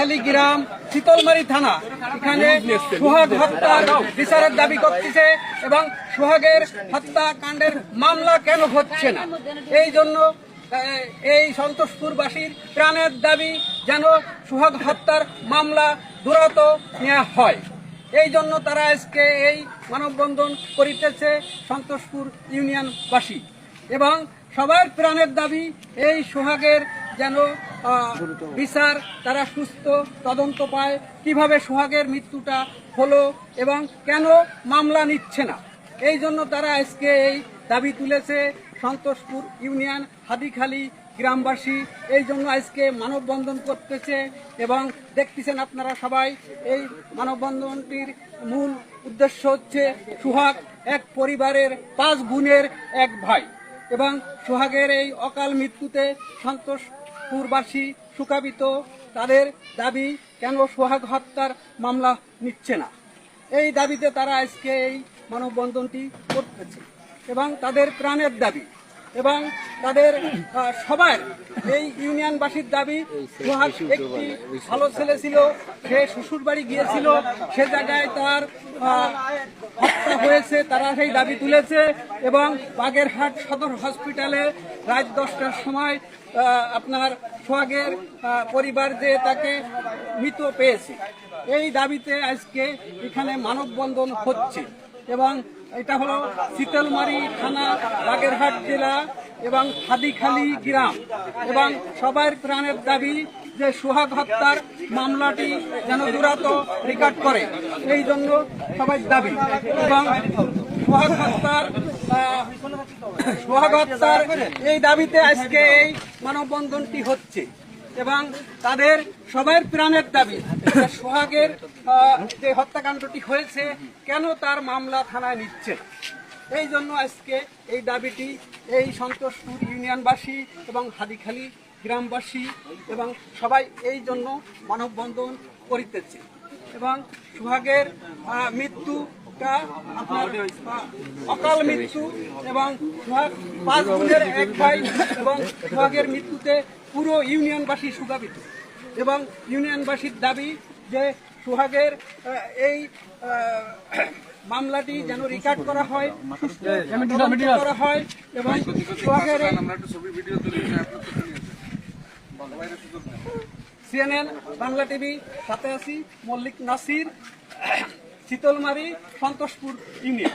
গ্রাম শীতলমারি থানা এখানে সোহাগ হত্যার বিচারের দাবি করতেছে এবং সোহাগের হত্যাকাণ্ডের মামলা কেন হচ্ছে না, এই জন্য এই সন্তোষপুরবাসীর প্রাণের দাবি যেন সোহাগ হত্যার মামলা দ্রুত নেওয়া হয়। এই জন্য তারা আজকে এই মানববন্ধন করিতেছে সন্তোষপুর ইউনিয়নবাসী এবং সবার প্রাণের দাবি এই সোহাগের যেন বিচার, তারা সুস্থ তদন্ত পায়, কিভাবে সোহাগের মৃত্যুটা হলো এবং কেন মামলা নিচ্ছে না। এই জন্য তারা আজকে এই দাবি তুলেছে সন্তোষপুর ইউনিয়ন হাদিখালি গ্রামবাসী। এই জন্য আজকে মানববন্ধন করতেছে এবং দেখতেছেন আপনারা সবাই এই মানববন্ধনটির মূল উদ্দেশ্য হচ্ছে সোহাগ এক পরিবারের 5 বোনের এক ভাই এবং সোহাগের এই অকাল মৃত্যুতে সন্তোষপুরবাসী শোকাবিত। তাদের দাবি কেন সোহাগ হত্যার মামলা নিচ্ছে না, এই দাবিতে তারা আজকে এই মানববন্ধনটি করতেছে এবং তাদের প্রাণের দাবি এবং তাদের সবার এই ইউনিয়নবাসীর দাবি। সোহাগ একটি ভালো ছেলে ছিল, সে শ্বশুর বাড়ি গিয়েছিল, সে জায়গায় তার হত্যা হয়েছে, তারা সেই দাবি তুলেছে এবং বাগেরহাট সদর হসপিটালে রাত 10টার সময় আপনার সোহাগের পরিবার যে তাকে মৃত পেয়েছে, এই দাবিতে আজকে এখানে মানববন্ধন হচ্ছে এবং এটা হলো শীতলমারি থানা, বাগেরহাট জেলা এবং হাদিখালি গ্রাম এবং সবার প্রাণের দাবি যে সোহাগ হত্যার মামলাটি যেন দ্রুত রেকর্ড করে, এই জন্য সবার দাবি এবং সোহাগ হত্যার এই দাবিতে আজকে এই মানববন্ধনটি হচ্ছে এবং তাদের সবার প্রাণের দাবি সোহাগের যে হত্যাকাণ্ডটি হয়েছে কেন তার মামলা থানায় নিচ্ছে, এই জন্য আজকে এই দাবিটি এই সন্তোষপুর ইউনিয়নবাসী এবং হাদিখালি গ্রামবাসী এবং সবাই এই জন্য মানববন্ধন করিতেছে এবং সোহাগের মৃত্যুটা আপনার অকাল মৃত্যু এবং সোহাগ 5 বোনের এক ভাই এবং সোহাগের মৃত্যুতে পুরো ইউনিয়নবাসী শোকাবিত এবং ইউনিয়নবাসীর দাবি যে সোহাগের এই মামলাটি যেন রেকর্ড করা হয়, করা হয় এবং সোহাগের CNN বাংলা টিভি, সাথে আছি মল্লিক নাসির, শীতলমারি, সন্তোষপুর ইউনিয়ন।